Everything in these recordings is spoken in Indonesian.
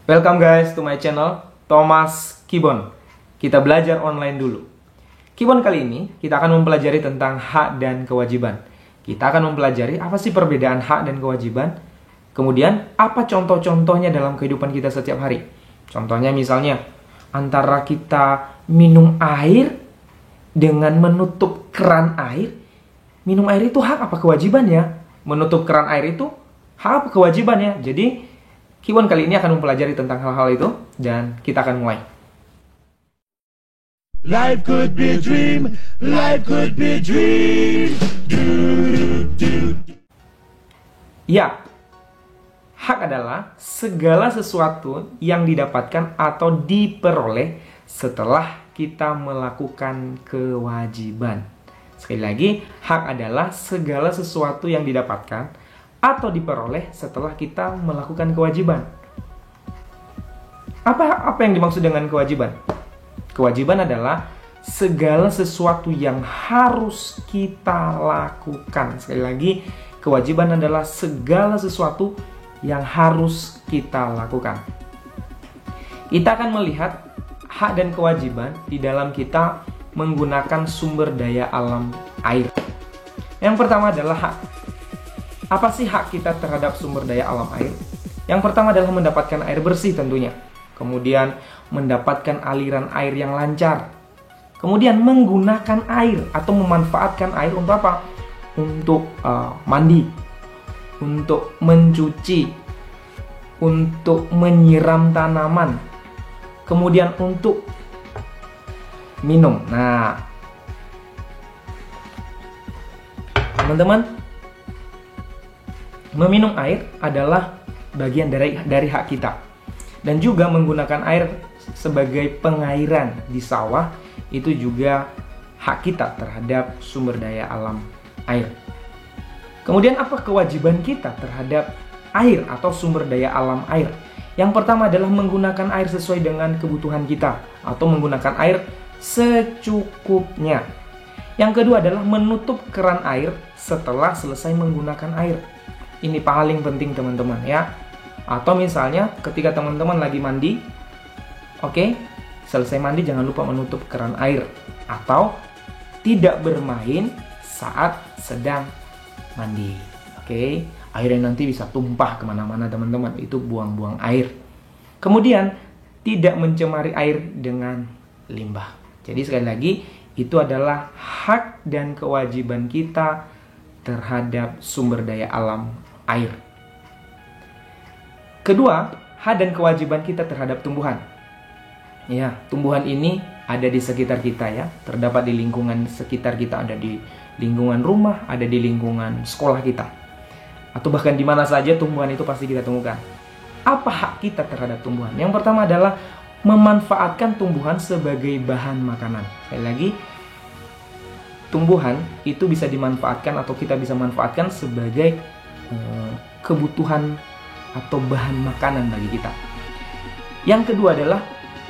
Welcome guys to my channel Thomas Kibon. Kita belajar online dulu. Kibon kali ini kita akan mempelajari tentang hak dan kewajiban. Kita akan mempelajari apa sih perbedaan hak dan kewajiban. Kemudian apa contoh-contohnya dalam kehidupan kita setiap hari. Contohnya misalnya antara kita minum air dengan menutup keran air. Minum air itu hak apa kewajibannya? Menutup keran air itu hak apa kewajibannya? Jadi Kibon kali ini akan mempelajari tentang hal-hal itu dan kita akan mulai. Life could be a dream, life could be a dream. Ya, hak adalah segala sesuatu yang didapatkan atau diperoleh setelah kita melakukan kewajiban. Sekali lagi, hak adalah segala sesuatu yang didapatkan atau diperoleh setelah kita melakukan kewajiban. Apa yang dimaksud dengan kewajiban? Kewajiban adalah segala sesuatu yang harus kita lakukan. Sekali lagi, kewajiban adalah segala sesuatu yang harus kita lakukan. Kita akan melihat hak dan kewajiban di dalam kita menggunakan sumber daya alam air. Yang pertama adalah hak. Apa sih hak kita terhadap sumber daya alam air? Yang pertama adalah mendapatkan air bersih tentunya. Kemudian mendapatkan aliran air yang lancar. Kemudian menggunakan air atau memanfaatkan air untuk apa? Untuk mandi, untuk mencuci, untuk menyiram tanaman, kemudian untuk minum. Nah, teman-teman, meminum air adalah bagian dari hak kita. Dan juga menggunakan air sebagai pengairan di sawah itu juga hak kita terhadap sumber daya alam air. Kemudian apa kewajiban kita terhadap air atau sumber daya alam air? Yang pertama adalah menggunakan air sesuai dengan kebutuhan kita atau menggunakan air secukupnya. Yang kedua adalah menutup keran air setelah selesai menggunakan air. Ini paling penting teman-teman ya. Atau misalnya ketika teman-teman lagi mandi, oke, selesai mandi jangan lupa menutup keran air. Atau tidak bermain saat sedang mandi. Oke, airnya nanti bisa tumpah kemana-mana teman-teman. Itu buang-buang air. Kemudian tidak mencemari air dengan limbah. Jadi sekali lagi, itu adalah hak dan kewajiban kita terhadap sumber daya alam air. Kedua, hak dan kewajiban kita terhadap tumbuhan. Ya, tumbuhan ini ada di sekitar kita ya, terdapat di lingkungan sekitar kita, ada di lingkungan rumah, ada di lingkungan sekolah kita. Atau bahkan di mana saja tumbuhan itu pasti kita temukan. Apa hak kita terhadap tumbuhan? Yang pertama adalah memanfaatkan tumbuhan sebagai bahan makanan. Sekali lagi, tumbuhan itu bisa dimanfaatkan atau kita bisa manfaatkan sebagai kebutuhan atau bahan makanan bagi kita. Yang kedua adalah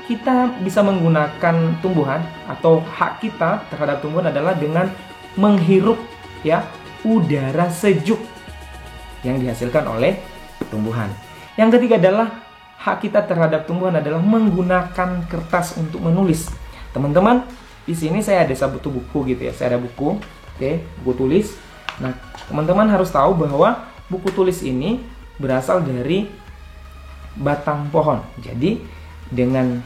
kita bisa menggunakan tumbuhan atau hak kita terhadap tumbuhan adalah dengan menghirup ya udara sejuk yang dihasilkan oleh tumbuhan. Yang ketiga adalah hak kita terhadap tumbuhan adalah menggunakan kertas untuk menulis. Teman-teman, di sini saya ada satu buku gitu ya. Saya ada buku, oke, buku tulis. Nah, teman-teman harus tahu bahwa buku tulis ini berasal dari batang pohon. Jadi, dengan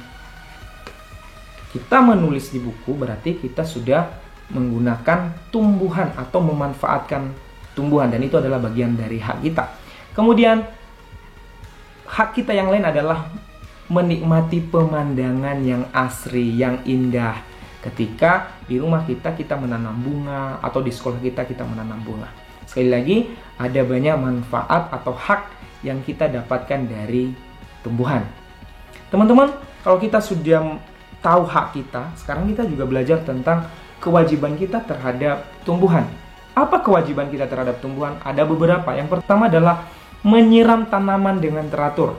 kita menulis di buku berarti kita sudah menggunakan tumbuhan atau memanfaatkan tumbuhan dan itu adalah bagian dari hak kita. Kemudian hak kita yang lain adalah menikmati pemandangan yang asri, yang indah. Ketika di rumah kita menanam bunga atau di sekolah kita menanam bunga. Sekali lagi, ada banyak manfaat atau hak yang kita dapatkan dari tumbuhan. Teman-teman, kalau kita sudah tahu hak kita, sekarang kita juga belajar tentang kewajiban kita terhadap tumbuhan. Apa kewajiban kita terhadap tumbuhan? Ada beberapa. Yang pertama adalah menyiram tanaman dengan teratur.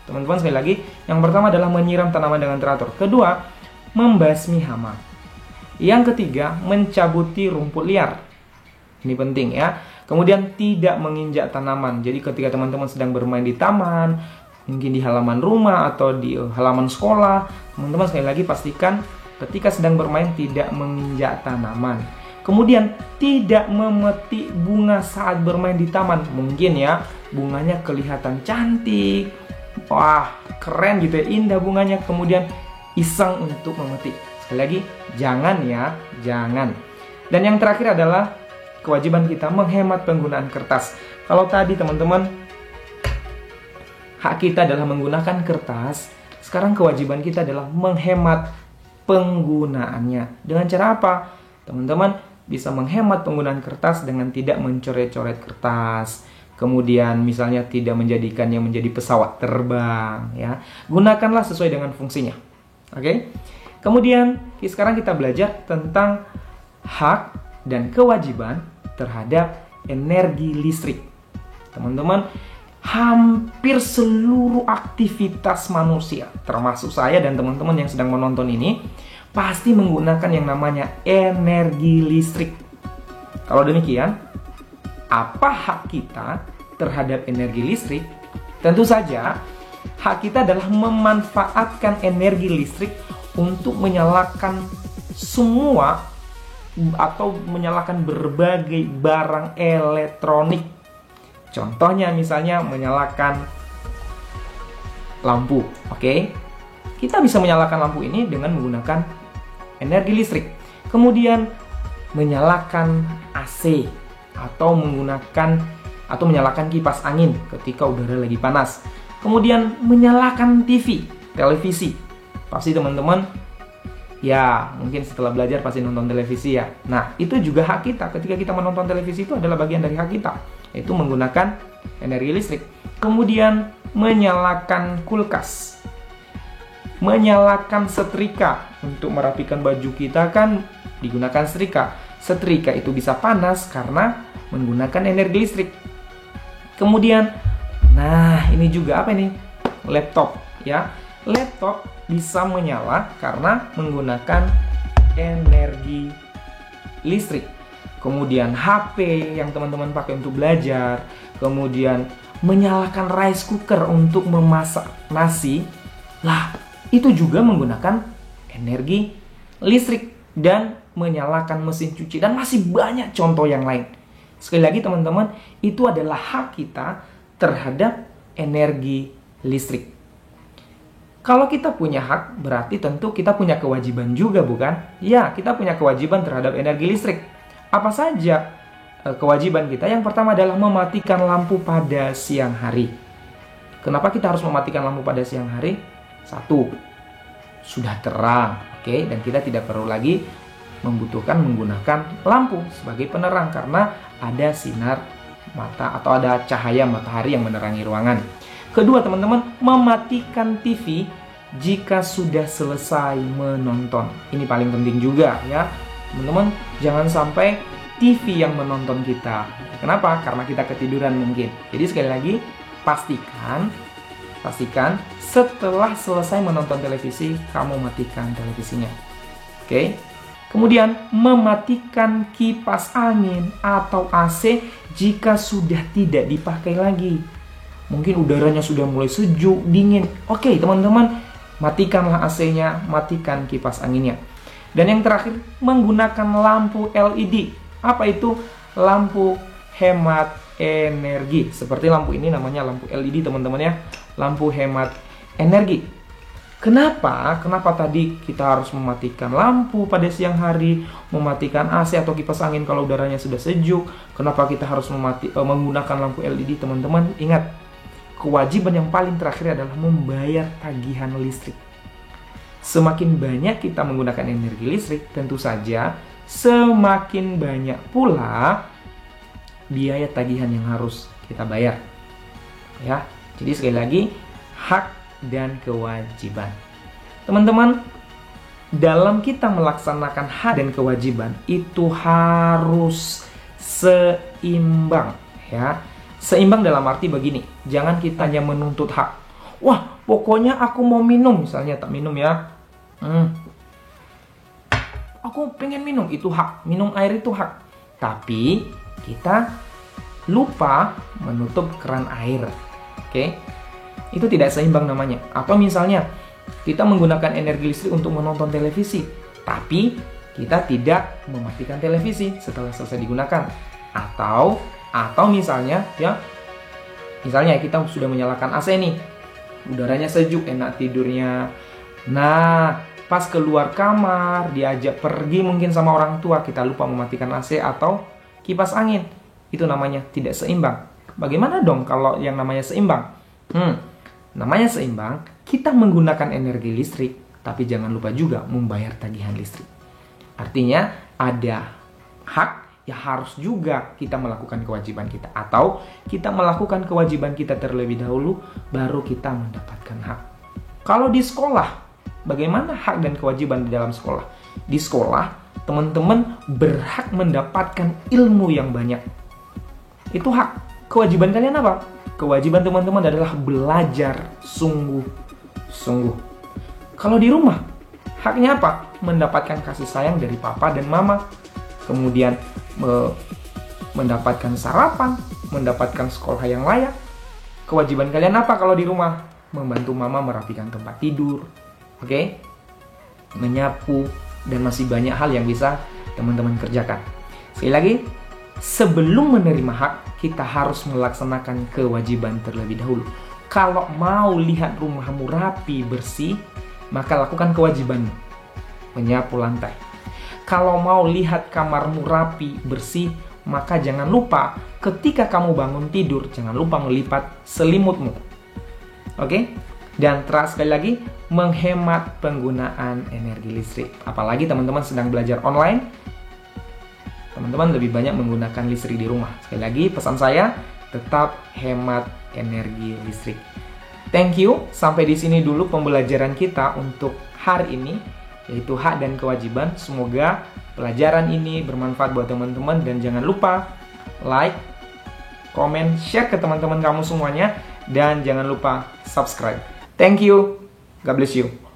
Teman-teman, sekali lagi, yang pertama adalah menyiram tanaman dengan teratur. Kedua, membasmi hama. Yang ketiga, mencabuti rumput liar. Ini penting ya. Kemudian tidak menginjak tanaman. Jadi ketika teman-teman sedang bermain di taman, mungkin di halaman rumah atau di halaman sekolah. Teman-teman sekali lagi pastikan ketika sedang bermain tidak menginjak tanaman. Kemudian tidak memetik bunga saat bermain di taman. Mungkin ya bunganya kelihatan cantik, wah keren gitu ya, indah bunganya, kemudian iseng untuk memetik. Sekali lagi jangan ya, jangan. Dan yang terakhir adalah kewajiban kita menghemat penggunaan kertas. Kalau tadi teman-teman hak kita adalah menggunakan kertas, sekarang kewajiban kita adalah menghemat penggunaannya. Dengan cara apa? Teman-teman bisa menghemat penggunaan kertas dengan tidak mencoret-coret kertas. Kemudian misalnya tidak menjadikannya menjadi pesawat terbang ya. Gunakanlah sesuai dengan fungsinya. Oke? Kemudian sekarang kita belajar tentang hak dan kewajiban terhadap energi listrik. Teman-teman, hampir seluruh aktivitas manusia, termasuk saya dan teman-teman yang sedang menonton ini, pasti menggunakan yang namanya energi listrik. Kalau demikian, apa hak kita terhadap energi listrik? Tentu saja, hak kita adalah memanfaatkan energi listrik untuk menyalakan semua atau menyalakan berbagai barang elektronik. Contohnya misalnya menyalakan lampu, oke? Kita bisa menyalakan lampu ini dengan menggunakan energi listrik. Kemudian menyalakan AC atau menyalakan kipas angin ketika udara lagi panas. Kemudian menyalakan televisi. Pasti teman-teman ya, mungkin setelah belajar pasti nonton televisi ya. Nah, itu juga hak kita. Ketika kita menonton televisi itu adalah bagian dari hak kita, yaitu menggunakan energi listrik. Kemudian menyalakan kulkas, menyalakan setrika. Untuk merapikan baju kita kan digunakan setrika. Setrika itu bisa panas karena menggunakan energi listrik. Kemudian, nah ini juga apa ini? Laptop ya. Laptop bisa menyala karena menggunakan energi listrik. Kemudian HP yang teman-teman pakai untuk belajar, kemudian menyalakan rice cooker untuk memasak nasi, lah itu juga menggunakan energi listrik. Dan menyalakan mesin cuci, dan masih banyak contoh yang lain. Sekali lagi teman-teman, itu adalah hak kita terhadap energi listrik. Kalau kita punya hak, berarti tentu kita punya kewajiban juga, bukan? Ya, kita punya kewajiban terhadap energi listrik. Apa saja kewajiban kita? Yang pertama adalah mematikan lampu pada siang hari. Kenapa kita harus mematikan lampu pada siang hari? Satu, sudah terang, oke? Dan kita tidak perlu lagi membutuhkan menggunakan lampu sebagai penerang karena ada sinar mata atau ada cahaya matahari yang menerangi ruangan. Kedua teman-teman, mematikan TV jika sudah selesai menonton. Ini paling penting juga ya. Teman-teman, jangan sampai TV yang menonton kita. Kenapa? Karena kita ketiduran mungkin. Jadi sekali lagi, pastikan setelah selesai menonton televisi, kamu matikan televisinya. Oke? Kemudian, mematikan kipas angin atau AC jika sudah tidak dipakai lagi. Mungkin udaranya sudah mulai sejuk, dingin. Oke, teman-teman, matikanlah AC-nya, matikan kipas anginnya. Dan yang terakhir, menggunakan lampu LED. Apa itu? Lampu hemat energi. Seperti lampu ini namanya lampu LED, teman-teman ya. Lampu hemat energi. Kenapa tadi kita harus mematikan lampu pada siang hari, mematikan AC atau kipas angin kalau udaranya sudah sejuk? Kenapa kita harus menggunakan lampu LED, teman-teman? Ingat, kewajiban yang paling terakhir adalah membayar tagihan listrik. Semakin banyak kita menggunakan energi listrik, tentu saja semakin banyak pula biaya tagihan yang harus kita bayar. Ya, jadi sekali lagi, hak dan kewajiban. Teman-teman, dalam kita melaksanakan hak dan kewajiban itu harus seimbang, ya. Seimbang dalam arti begini, jangan kita hanya menuntut hak. Wah, pokoknya aku mau minum, misalnya tak minum ya. Aku pengen minum, itu hak. Minum air itu hak. Tapi kita lupa menutup keran air. Oke? Itu tidak seimbang namanya. Atau misalnya kita menggunakan energi listrik untuk menonton televisi, tapi kita tidak mematikan televisi setelah selesai digunakan. Atau misalnya kita sudah menyalakan AC nih, udaranya sejuk, enak tidurnya. Nah, pas keluar kamar, diajak pergi mungkin sama orang tua, kita lupa mematikan AC atau kipas angin. Itu namanya tidak seimbang. Bagaimana dong kalau yang namanya seimbang? Namanya seimbang, kita menggunakan energi listrik, tapi jangan lupa juga membayar tagihan listrik. Artinya ada hak, ya harus juga kita melakukan kewajiban kita. Atau kita melakukan kewajiban kita terlebih dahulu, baru kita mendapatkan hak. Kalau di sekolah, bagaimana hak dan kewajiban di dalam sekolah? Di sekolah, teman-teman berhak mendapatkan ilmu yang banyak. Itu hak. Kewajiban kalian apa? Kewajiban teman-teman adalah belajar sungguh-sungguh. Kalau di rumah, haknya apa? Mendapatkan kasih sayang dari papa dan mama. Kemudian mendapatkan sarapan, mendapatkan sekolah yang layak. Kewajiban kalian apa kalau di rumah? Membantu mama merapikan tempat tidur, menyapu, dan masih banyak hal yang bisa teman-teman kerjakan. Sekali lagi, sebelum menerima hak, kita harus melaksanakan kewajiban terlebih dahulu. Kalau mau lihat rumahmu rapi, bersih, maka lakukan kewajibanmu, menyapu lantai. Kalau mau lihat kamarmu rapi, bersih, maka jangan lupa ketika kamu bangun tidur, jangan lupa melipat selimutmu. Dan sekali lagi, menghemat penggunaan energi listrik. Apalagi teman-teman sedang belajar online, teman-teman lebih banyak menggunakan listrik di rumah. Sekali lagi, pesan saya, tetap hemat energi listrik. Thank you. Sampai di sini dulu pembelajaran kita untuk hari ini, yaitu hak dan kewajiban. Semoga pelajaran ini bermanfaat buat teman-teman. Dan jangan lupa like, komen, share ke teman-teman kamu semuanya. Dan jangan lupa subscribe. Thank you. God bless you.